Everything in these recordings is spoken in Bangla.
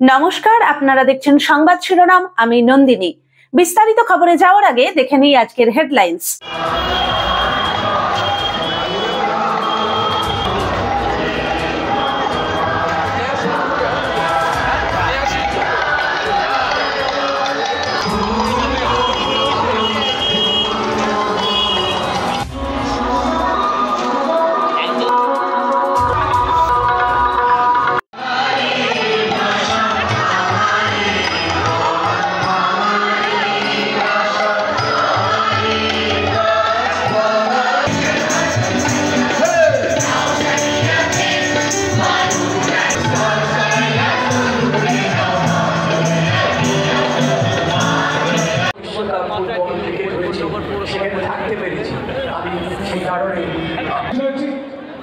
নমস্কার, আপনারা দেখছেন সংবাদ শিরোনাম। আমি নন্দিনী। বিস্তারিত খবরে যাওয়ার আগে দেখে নিই আজকের হেডলাইন্স।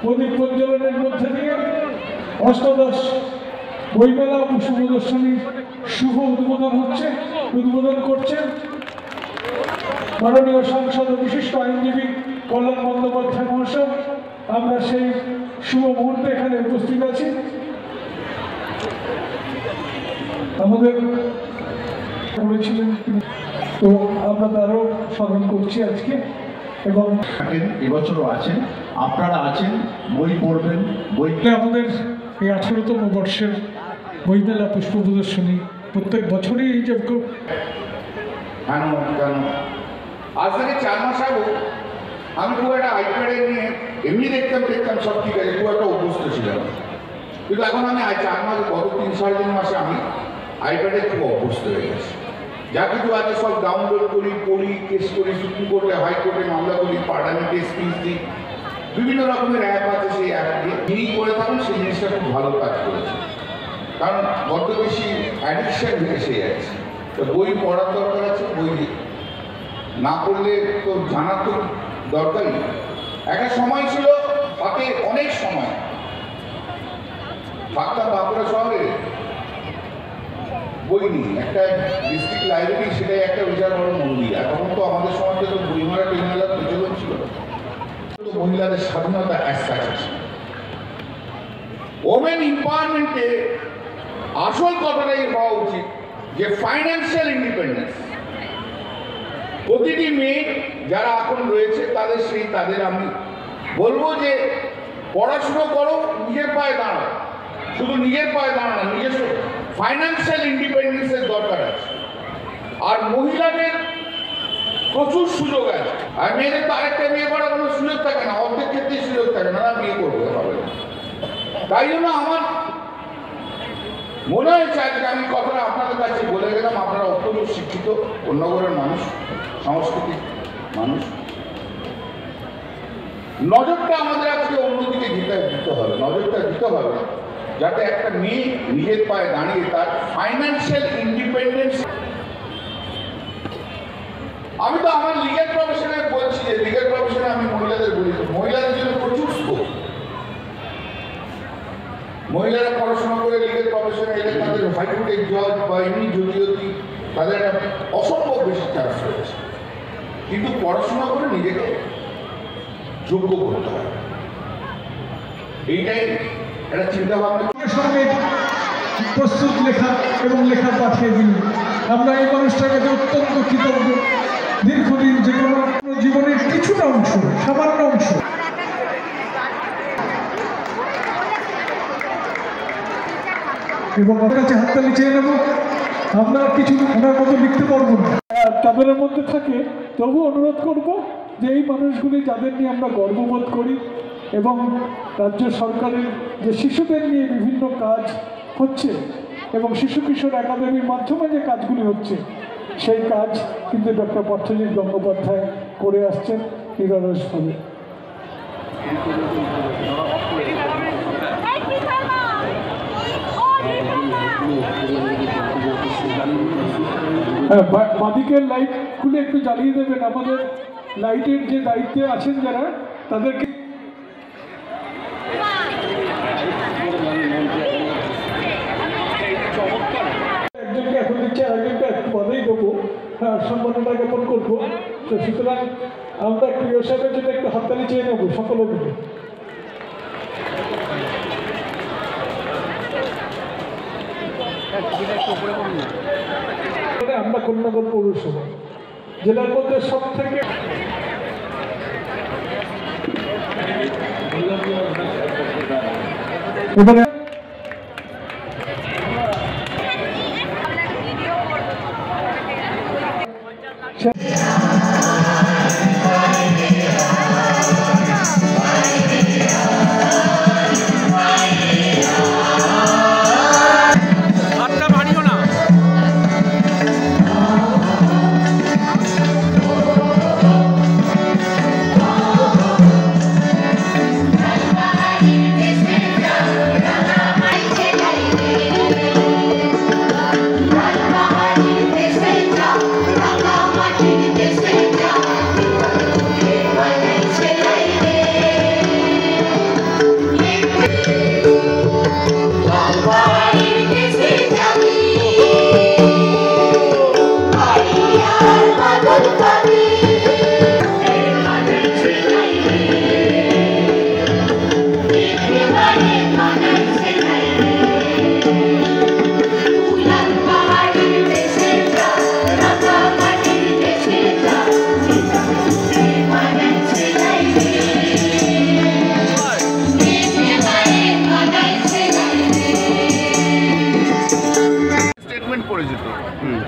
প্রদীপ প্রজ্বলনের মধ্যে দিয়ে অষ্টাদশ বইমেলা ও শুভ প্রদর্শনীর শুভ উদ্বোধন করছেন মাননীয় সাংসদ ও বিশিষ্ট আইনজীবী কল্যাণ বন্দ্যোপাধ্যায় মহাশয়। আমরা সেই শুভ মুহূর্তে এখানে উপস্থিত আছি। আমাদের করেছিলেন, তো আমরা তারও স্মরণ করছি আজকে। এবং এবছরও আছেন, আপনারা আছেন, বই পড়বেন। বইটা আমাদের এই 18তম বর্ষের বইমেলা পুষ্প প্রদর্শনী প্রত্যেক বছরই এই যে কেন আজ থেকে 4 মাস আগে আমি খুব একটা আইপ্যাডে নিয়ে এমনি দেখতাম সব ঠিক আছে, খুব একটা অভ্যস্ত ছিলাম। কিন্তু এখন আমি 4 মাস, গত 3-3.5 মাসে আমি আইপ্যাডে খুব অভ্যস্ত হয়ে গেছি। যা কিছু আছে সব ডাউনলোড করি, পড়ি, কেস করি, সুপ্রিম কোর্টে, হাইকোর্টে মামলা করি, পার্লামেন্টে স্পিচ দিই, বিভিন্ন রকমের অ্যাপ আছে। সেই অ্যাপ দিয়ে যিনি করে থাকুন সেই জিনিসটা খুব ভালো কাজ করেছে, কারণ বড্ড বেশি অ্যাডিকশন এসে যাচ্ছে। তো বই পড়ার দরকার আছে, বই না পড়লে তো জানার তো দরকারই। একটা সময় ছিল হাতে অনেক সময় থাকতাম বাঁকুড়া শহরে, বই নিয়ে একটা ডিস্ট্রিক্ট লাইব্রেরি, সেটাই একটা বিশাল বড় মন্দির। আর তখন তো আমাদের সমাজে তো বইমেলার প্রচলন ছিল। তো মহিলাদের স্বাধীনতা আছে। ওমেন এম্পাওয়ারমেন্টে আসল কথাটাই হওয়া উচিত যে ফাইন্যান্সিয়াল ইন্ডিপেন্ডেন্স। প্রতিটি মেয়ে যারা এখন রয়েছে তাদের আমি বলবো যে পড়াশুনো করো, নিজের পায়ে দাঁড়াও। শুধু নিজের পায়ে দাঁড়ানো, নিজস্ব ফাইন্যান্সিয়াল ইন্ডিপেন্ডেন্সের দরকার আছে। আর মহিলাদের প্রচুর সুযোগ আছে। আর মেয়েদের তো আরেকটা বিয়ে করার কোনো সুযোগ থাকে না, অর্ধেক ক্ষেত্রেই সুযোগ থাকে না, বিয়ে করতে হবে। তাই জন্য আমার মনে হয়েছে আজকে আমি কথাটা আপনাদের কাছে বলে গেলাম। আপনারা অত্যন্ত শিক্ষিত অন্যগরের মানুষ, সাংস্কৃতিক মানুষ। নজরটা আমাদের আজকে অন্যদিকে দিতে হবে, নজরটা দিতে হবে যাতে একটা মেয়ে নিজের পায়ে দাঁড়িয়ে তার ফাইন্যান্সিয়াল ইন্ডিপেন্ডেন্স। আমি তো আমার লিগ্যাল প্রফেশনে বলছি যে লিগ্যাল প্রফেশনে আমি মহিলাদের বলি, মহিলাদের জন্য প্রচুর স্কোপ। মহিলারা পড়াশোনা করে লিগ্যাল প্রফেশনে এলে তাদের হাইকোর্টের জজ বা এমনি জটিলতি তাদের একটা অসম্ভব বেশি চান্স রয়েছে। কিন্তু পড়াশোনা করে নিজেকে যোগ্য করতে হবে, এইটাই একটা চিন্তা ভাবনা। সঙ্গে প্রস্তুত লেখা এবং লেখা পাঠিয়ে দিন। আমরা এই মানুষটার কাছে অত্যন্ত কৃতজ্ঞ। দীর্ঘদিন যে কোনো জীবনের কিছুটা অংশ, সামান্য অংশ এবং আপনার কাছে হাততালি চেয়ে নেব। আমরা কিছু ওনার মতো লিখতে পারবো না, তাদের মধ্যে থাকে। তবু অনুরোধ করব যে এই মানুষগুলি যাদের নিয়ে আমরা গর্ববোধ করি এবং রাজ্য সরকারের যে শিশুদের নিয়ে বিভিন্ন কাজ হচ্ছে এবং শিশু কিশোর একাডেমির মাধ্যমে যে কাজগুলি হচ্ছে, সেই কাজ কিন্তু ডক্টর পথ্যজিৎ গঙ্গোপাধ্যায় করে আসছেন নিরলসভাবে। বাদিকের লাইটগুলো একটু জ্বালিয়ে দেবেন। আমাদের লাইটের যে দায়িত্বে আছেন যারা, তাদেরকে একজনকে এখন দিচ্ছে, আরেকজনকে একটু বাদেই দেবো, সম্মাননা জ্ঞাপন করবো। তো সুতরাং আমরা প্রিয় সাহেবের জন্য একটু হাততালি চেয়ে নেবো সকলে মিলে। আমরা কন্যাগর পৌরসভা জেলার মধ্যে সব থেকে এবারে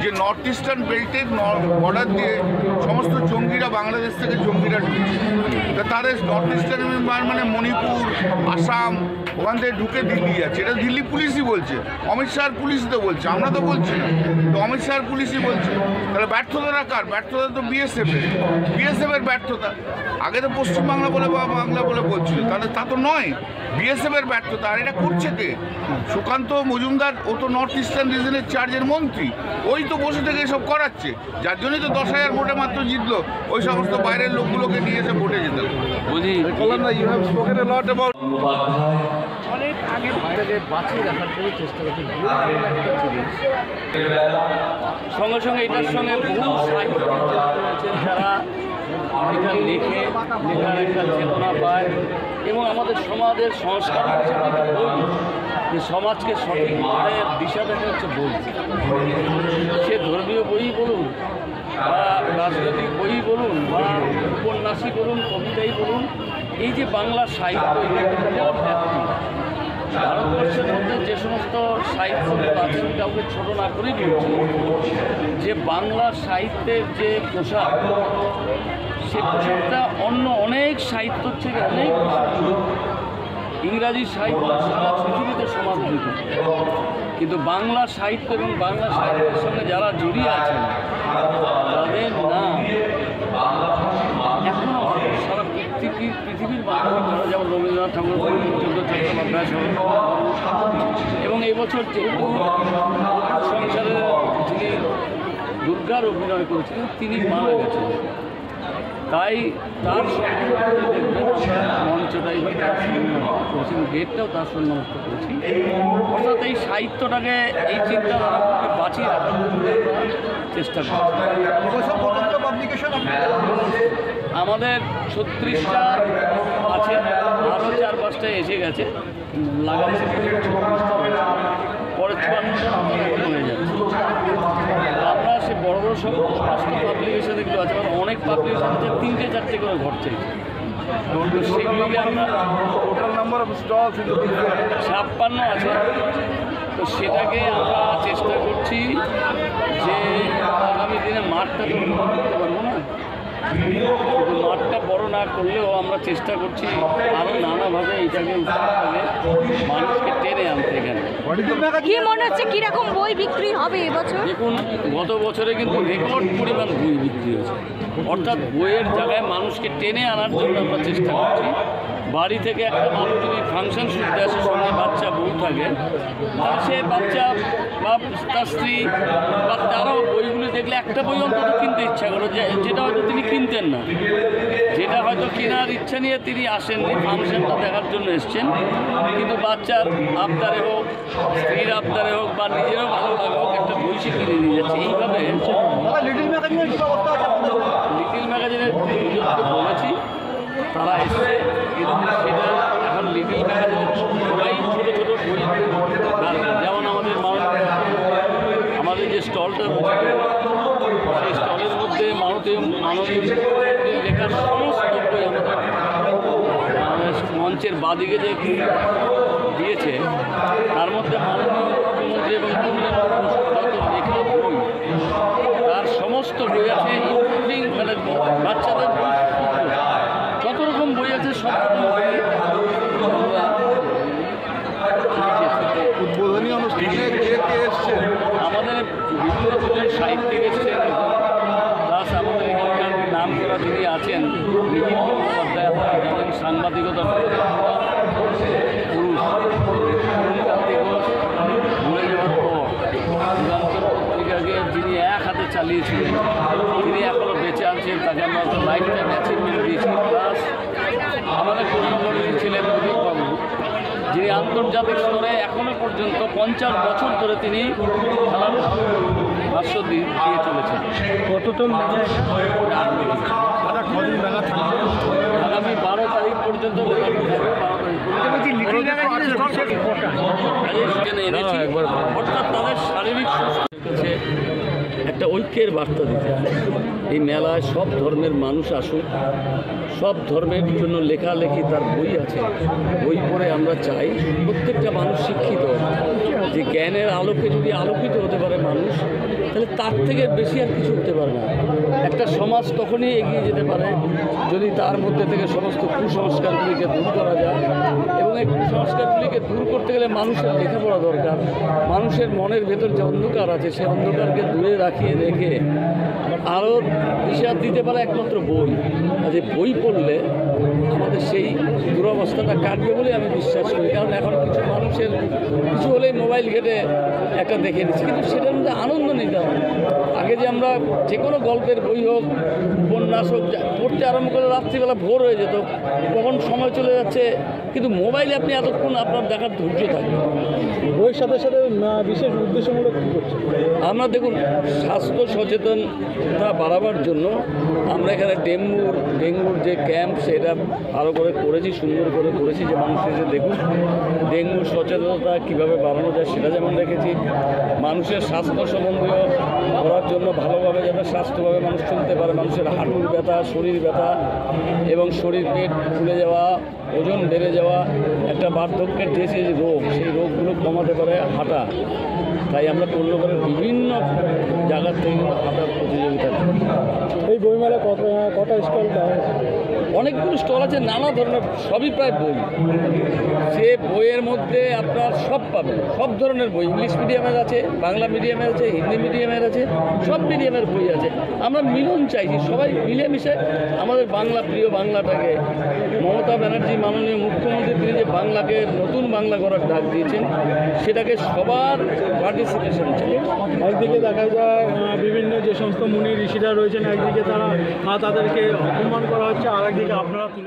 যে নর্থ ইস্টার্ন বেল্টের বর্ডার দিয়ে সমস্ত জঙ্গিরা বাংলাদেশ থেকে জঙ্গিরা ঢুকছে, তা তাদের নর্থ ইস্টার্ন মানে মণিপুর, আসাম, ওখান থেকে ঢুকে দিল্লি যাচ্ছে। এটা দিল্লি পুলিশই বলছে, অমিত শাহর পুলিশই তো বলছে, আমরা তো বলছি না। তো অমিত শাহর পুলিশই বলছে, তাহলে ব্যর্থতাটা কার? ব্যর্থতা তো বিএসএফের ব্যর্থতা। আগে তো পশ্চিমবাংলা বলে বা বাংলা বলে বলছিল, তাহলে তা তো নয়, বিএসএফের ব্যর্থতা। আর এটা করছে কে? সুকান্ত মজুমদার, ও তো নর্থ ইস্টার্ন রিজনের চার্জের মন্ত্রী, ওই তো বসে থেকে এসব করাচ্ছে। যার জন্যই তো 10,000 ভোটে মাত্র জিতলো, ওই সমস্ত বাইরের লোকগুলোকে নিয়ে এসে ভোটে যেতে বুঝি। অনেক আগে বাইরে বাঁচিয়ে রাখার জন্য চেষ্টা করছি। সঙ্গে সঙ্গে এটার সঙ্গে বহু সাহিত্য রয়েছেন যারা এটা লেখার একটা চেতনা পায় এবং আমাদের সমাজের সংস্কার যে সমাজকে সঠিক দিশা দেখা হচ্ছে বই। সে ধর্মীয় বই বলুন বা রাজনৈতিক বই বলুন বা উপন্যাসই বলুন, কবিতাই বলুন, এই যে বাংলা সাহিত্য ভারতবর্ষের মধ্যে যে সমস্ত সাহিত্যগুলো আছেন কাউকে ছোটো না করেই বলছি যে বাংলা সাহিত্যের যে প্রসার, সে প্রসারটা অন্য অনেক সাহিত্যর থেকে অনেক ইংরাজি সাহিত্য সারা পৃথিবীতে সমাদৃত, কিন্তু বাংলা সাহিত্য এবং বাংলা সাহিত্যের সঙ্গে যারা জড়িয়ে আছেন তাদের নাম এখনও সারা পৃথিবীর মানুষ, যেমন রবীন্দ্রনাথ ঠাকুর, বঙ্কিমচন্দ্র চট্টোপাধ্যায় এবং এবছর যেহেতু সংসারে যিনি দুর্গার অভিনয় করেছিলেন তিনি মারা গেছেন, তাই তার মঞ্চটাই বা তার সম্মানিত করেছি, গেটটাও তার সম্মানিত করেছি। অর্থাৎ এই সাহিত্যটাকে, এই চিন্তাধারাকে বাঁচিয়ে রাখার জন্য চেষ্টা করছি। আমাদের 36টা আছে, আরও 4-5টা এসে গেছে, লাগাচ্ছে পরে 54টা হয়ে যাচ্ছে। আমরা সে বড় বড় সব সমস্ত পাবলিকেশন এগুলো আছে, অনেক পাবলিকেশন আছে 3-4টে করে ঘর চাইছে, তো সেগুলিকে আমরা টোটাল নাম্বার অফ স্টল 56 আছে। তো সেটাকে আমরা চেষ্টা করছি যে আগামী দিনে মাঠটা তো করতে পারবো না, কিন্তু মাঠটা বড় না করলেও আমরা চেষ্টা করছি আরও নানাভাবে এইটাকে মানুষকে টেনে আনতে। এখানে কি মনে হচ্ছে কিরকম বই বিক্রি হবে এবছর? দেখুন, গত বছরে কিন্তু রেকর্ড পরিমাণ বই বিক্রি হয়েছে, অর্থাৎ বইয়ের জায়গায় মানুষকে টেনে আনার জন্য আমরা চেষ্টা করছি। বাড়ি থেকে একটা মানুষ যদি ফাংশন শুনতে আসে, সঙ্গে বাচ্চা বউ থাকে, সে বাচ্চা বা তার স্ত্রী বা তারাও বইগুলো দেখলে একটা বই অন্তত কিনতে ইচ্ছা করে, যেটা হয়তো তিনি কিনতেন না, যেটা হয়তো কেনার ইচ্ছা নিয়ে তিনি আসেননি, ফাংশনটা দেখার জন্য এসছেন, কিন্তু বাচ্চার আবদারে হোক, স্ত্রীর আবদারে হোক বা নিজেরও ভালো লাগে হোক, একটা বই সে কিনে নিয়ে যাচ্ছে। এইভাবে লিটিল ম্যাগাজিনের বলেছি, তারা এসে সেটা এখন লিটিল ম্যাগাজিনের সবাই ছোটো ছোটো বই, যেমন আমাদের যে স্টলটা রয়েছে সেই স্টলের মধ্যে মাননীয় লেখার সমস্ত বই আমাদের মঞ্চের বাদিকে যে দিয়েছে তার মধ্যে মাননীয় মুখ্যমন্ত্রী এবং যত লেখা বই তার সমস্ত বই আছে, ইনক্লুডিং মানে বাচ্চাদের বই, যত রকম বই আছে সব রকম বই উদ্বোধনী অনুষ্ঠানে কে এসছেন? আমাদের বিভিন্ন সাহিত্যিক এসছেন, প্লাস আমাদের এখানকার নাম করা যিনি আছেন নিখিল মুখোপাধ্যায়, জানেন সাংবাদিকতা পুরুষ অরুণকান্তি ঘোষ মরে যাওয়ার পর যুগান্তর পত্রিকাকে যিনি এক হাতে চালিয়েছিলেন, তিনি এখনও বেঁচে আছেন, তাকে আমরা একটা লাইফ টাইম অ্যাচিভমেন্ট দিয়েছি। প্লাস আমাদের কর্মকর্তী ছিলেন প্রদীপবাবু, যিনি আন্তর্জাতিক স্তরে এখনও পর্যন্ত 50 বছর ধরে তিনি খেলার ভাষ্য দিয়ে চলেছেন। কতজন আগামী 12 তারিখ পর্যন্ত অর্থাৎ তাদের শারীরিক সুস্থতার কাছে একটা ঐক্যের বার্তা দিতে এই মেলায় সব ধর্মের মানুষ আসুক, সব ধর্মের জন্য লেখালেখি তার বই আছে, বই পড়ে আমরা চাই প্রত্যেকটা মানুষ শিক্ষিত, যে জ্ঞানের আলোকে যদি আলোকিত হতে পারে মানুষ, তাহলে তার থেকে বেশি আর কিছু হতে পারে না। একটা সমাজ তখনই এগিয়ে যেতে পারে যদি তার মধ্যে থেকে সমস্ত কুসংস্কারগুলিকে দূর করা যায়, এবং এই কুসংস্কারগুলিকে দূর করতে গেলে মানুষের লেখাপড়া দরকার। মানুষের মনের ভেতর যে অন্ধকার আছে সেই অন্ধকারকে দূরে রেখে আরও দিশা দিতে পারে একমাত্র বই। আর যে বই পড়লে আমাদের সেই দুরবস্থাটা কাটবে বলে আমি বিশ্বাস করি। কারণ এখন কিছু মানুষের কিছু হলেই মোবাইল ঘেটে একটা দেখে নিচ্ছে, কিন্তু সেটার মধ্যে আনন্দ নিতে হবে। আগে যে আমরা যে কোনো গল্পের বই হোক, উপন্যাস হোক, পড়তে আরম্ভ করে রাত্রিবেলা ভোর হয়ে যেত, কখন সময় চলে যাচ্ছে, কিন্তু মোবাইলে আপনি এতক্ষণ আপনার দেখার ধৈর্য থাকবে। বইয়ের সাথে সাথে বিশেষ উদ্দেশ্যমূলক কী করছে? আমরা দেখুন স্বাস্থ্য সচেতনতা বাড়াবার জন্য আমরা এখানে ডেঙ্গুর যে ক্যাম্প সেটা আরও করে করেছি, সুন্দর করে করেছি, যে মানুষ এসে দেখুন ডেঙ্গুর সচেতনতা কীভাবে বাড়ানো যায় সেটা যেমন রেখেছি। মানুষের স্বাস্থ্য সম্বন্ধীয় করার জন্য ভালোভাবে যাতে স্বাস্থ্যভাবে মানুষ চলতে পারে, মানুষের হাঁটুর ব্যথা, শরীর ব্যথা এবং শরীর পেট ফুলে যাওয়া, ওজন বেড়ে যাওয়া, একটা বার্ধক্যের যে রোগ, সেই রোগগুলো কমাতে পারে হাঁটা। তাই আমরা পূর্ণবারের বিভিন্ন জায়গার থেকে হাঁটার প্রতিযোগিতা করি। এই বইমেলা কটা স্টল দেওয়া হয়েছে? অনেকগুলো স্টল আছে, নানা ধরনের, সবই প্রায় বই। সে বইয়ের মধ্যে আপনার সব পাবেন, সব ধরনের বই, ইংলিশ মিডিয়ামের আছে, বাংলা মিডিয়ামের আছে, হিন্দি মিডিয়ামের আছে, সব মিডিয়ামের বই আছে। আমরা মিলন চাইছি, সবাই মিলেমিশে আমাদের বাংলা, প্রিয় বাংলাটাকে, মমতা ব্যানার্জি মাননীয় মুখ্যমন্ত্রী তিনি যে বাংলাকে নতুন বাংলা করার ডাক দিয়েছেন, সেটাকে সবার পার্টিসিপেশন চাই। একদিকে দেখা যায় বিভিন্ন যে সমস্ত মুনি ঋষিরা রয়েছেন, একদিকে তাদেরকে অপমান করা হচ্ছে, আর একদিকে আপনারা তুলে